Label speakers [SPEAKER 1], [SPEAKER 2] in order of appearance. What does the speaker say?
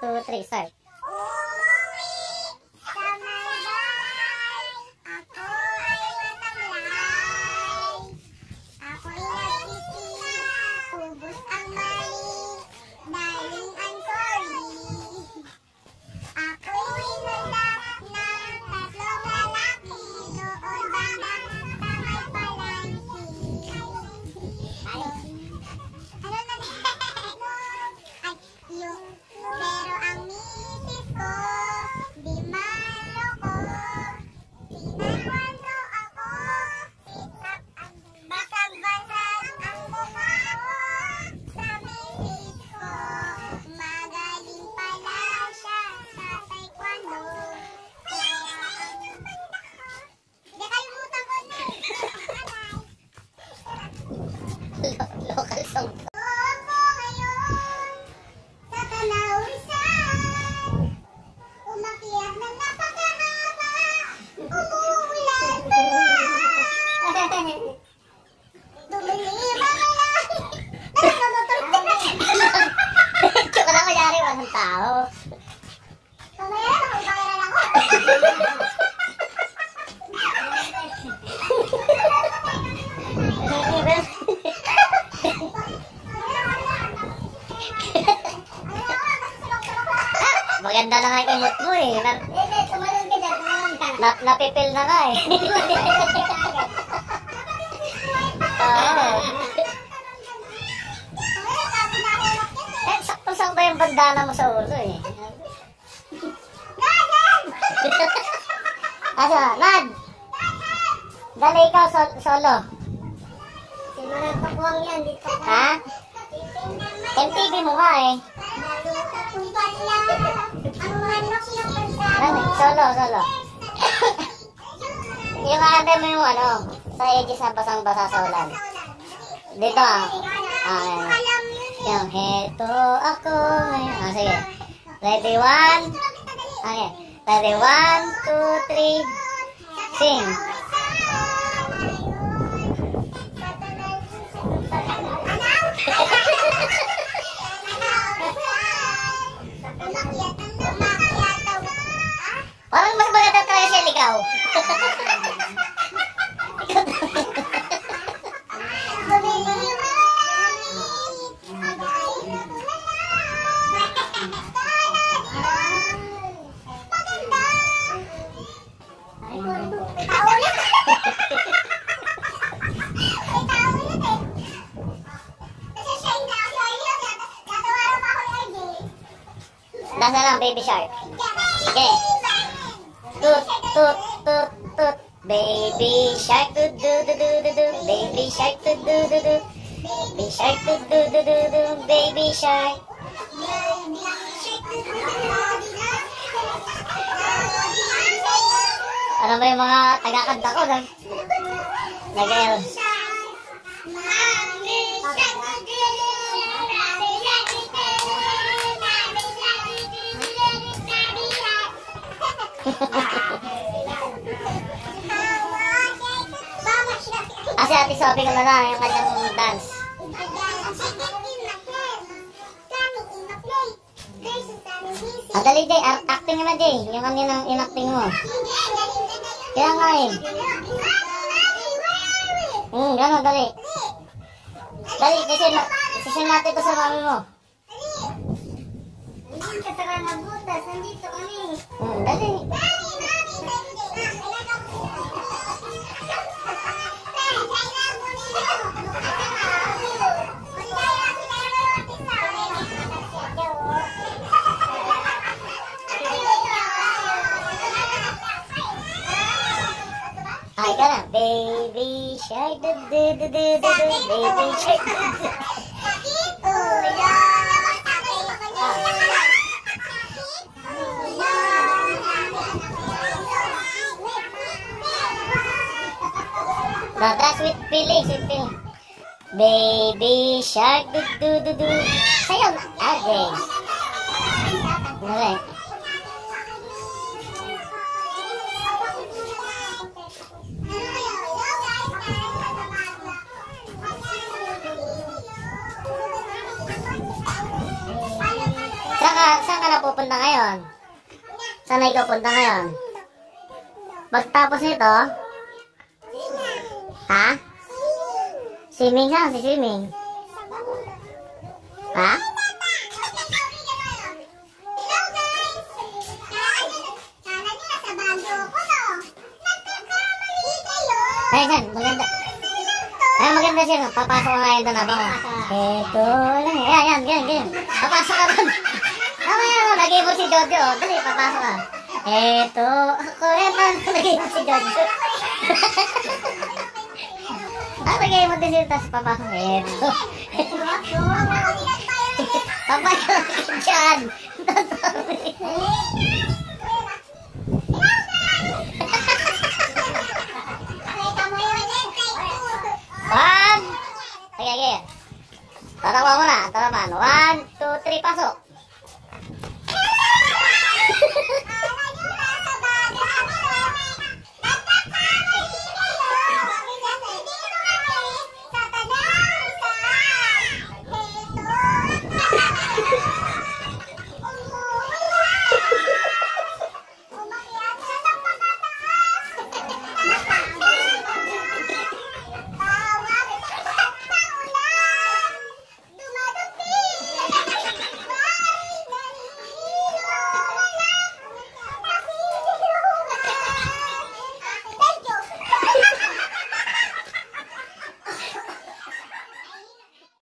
[SPEAKER 1] 2, 3, start. Local song. Tsaka na kanyari, walang tao. Maganda na nga yung kumot mo eh. Napipil na nga eh. Sakto-sakto yung bandana mo sa ulo eh. Asa, Nad! Dali ikaw solo. Ha? MTV mo ka eh. Solo. Yung ate mo yung ano, sa edges na basang-basa sa ulan. Dito yung heto ako ngayon. Sige. Ready, 1. Okay. Ready, 1, 2, 3. Sing. Parang mas maganda tricycle ikaw. Nasa lang, Baby Shark. Sige. Toot, toot, toot, toot. Baby Shark, do do do do do do. Baby Shark, do do do do. Baby Shark, do do do do do. Baby Shark. Ano ba yung mga taga-kanta ko? Nag-el. Kasi Ate Sophie ko na lang yung kanyang dance. Ang dali Jay, acting naman Jay, yung kaninang inacting mo. Kaya nga eh. Gano'n, dali. Dali, sisin natin ito sa mami mo. Hindi ka saka nabutas, nandito kami. Dali. Ay ka na. Baby shark, do do do do do do. Baby shark, do do. That's with feeling, sweet feeling. Baby shark, do do do do. Sayaw na. Okay. Alright. Saan ka na pupunta? pupunta ngayon? Saan na ikaw punta ngayon? Pagtapos nito? Ha? Swimming ka? Si swimming? Ha? Ayan, maganda. Ay, maganda siya. Papasok ka ngayon doon habang. Eto lang. Ayan, ganyan. Papasok ka doon. Ayan, nag-ibo si Jojo. Dali, papasok ka. Eto. Ako, ayan, nag-ibo si Jojo. Nag-ibo din siya, tapos papasok. Eto. Papasok ka dyan. Okay. Tatawa mo na. Tatawa. 1, 2, 3, pasok.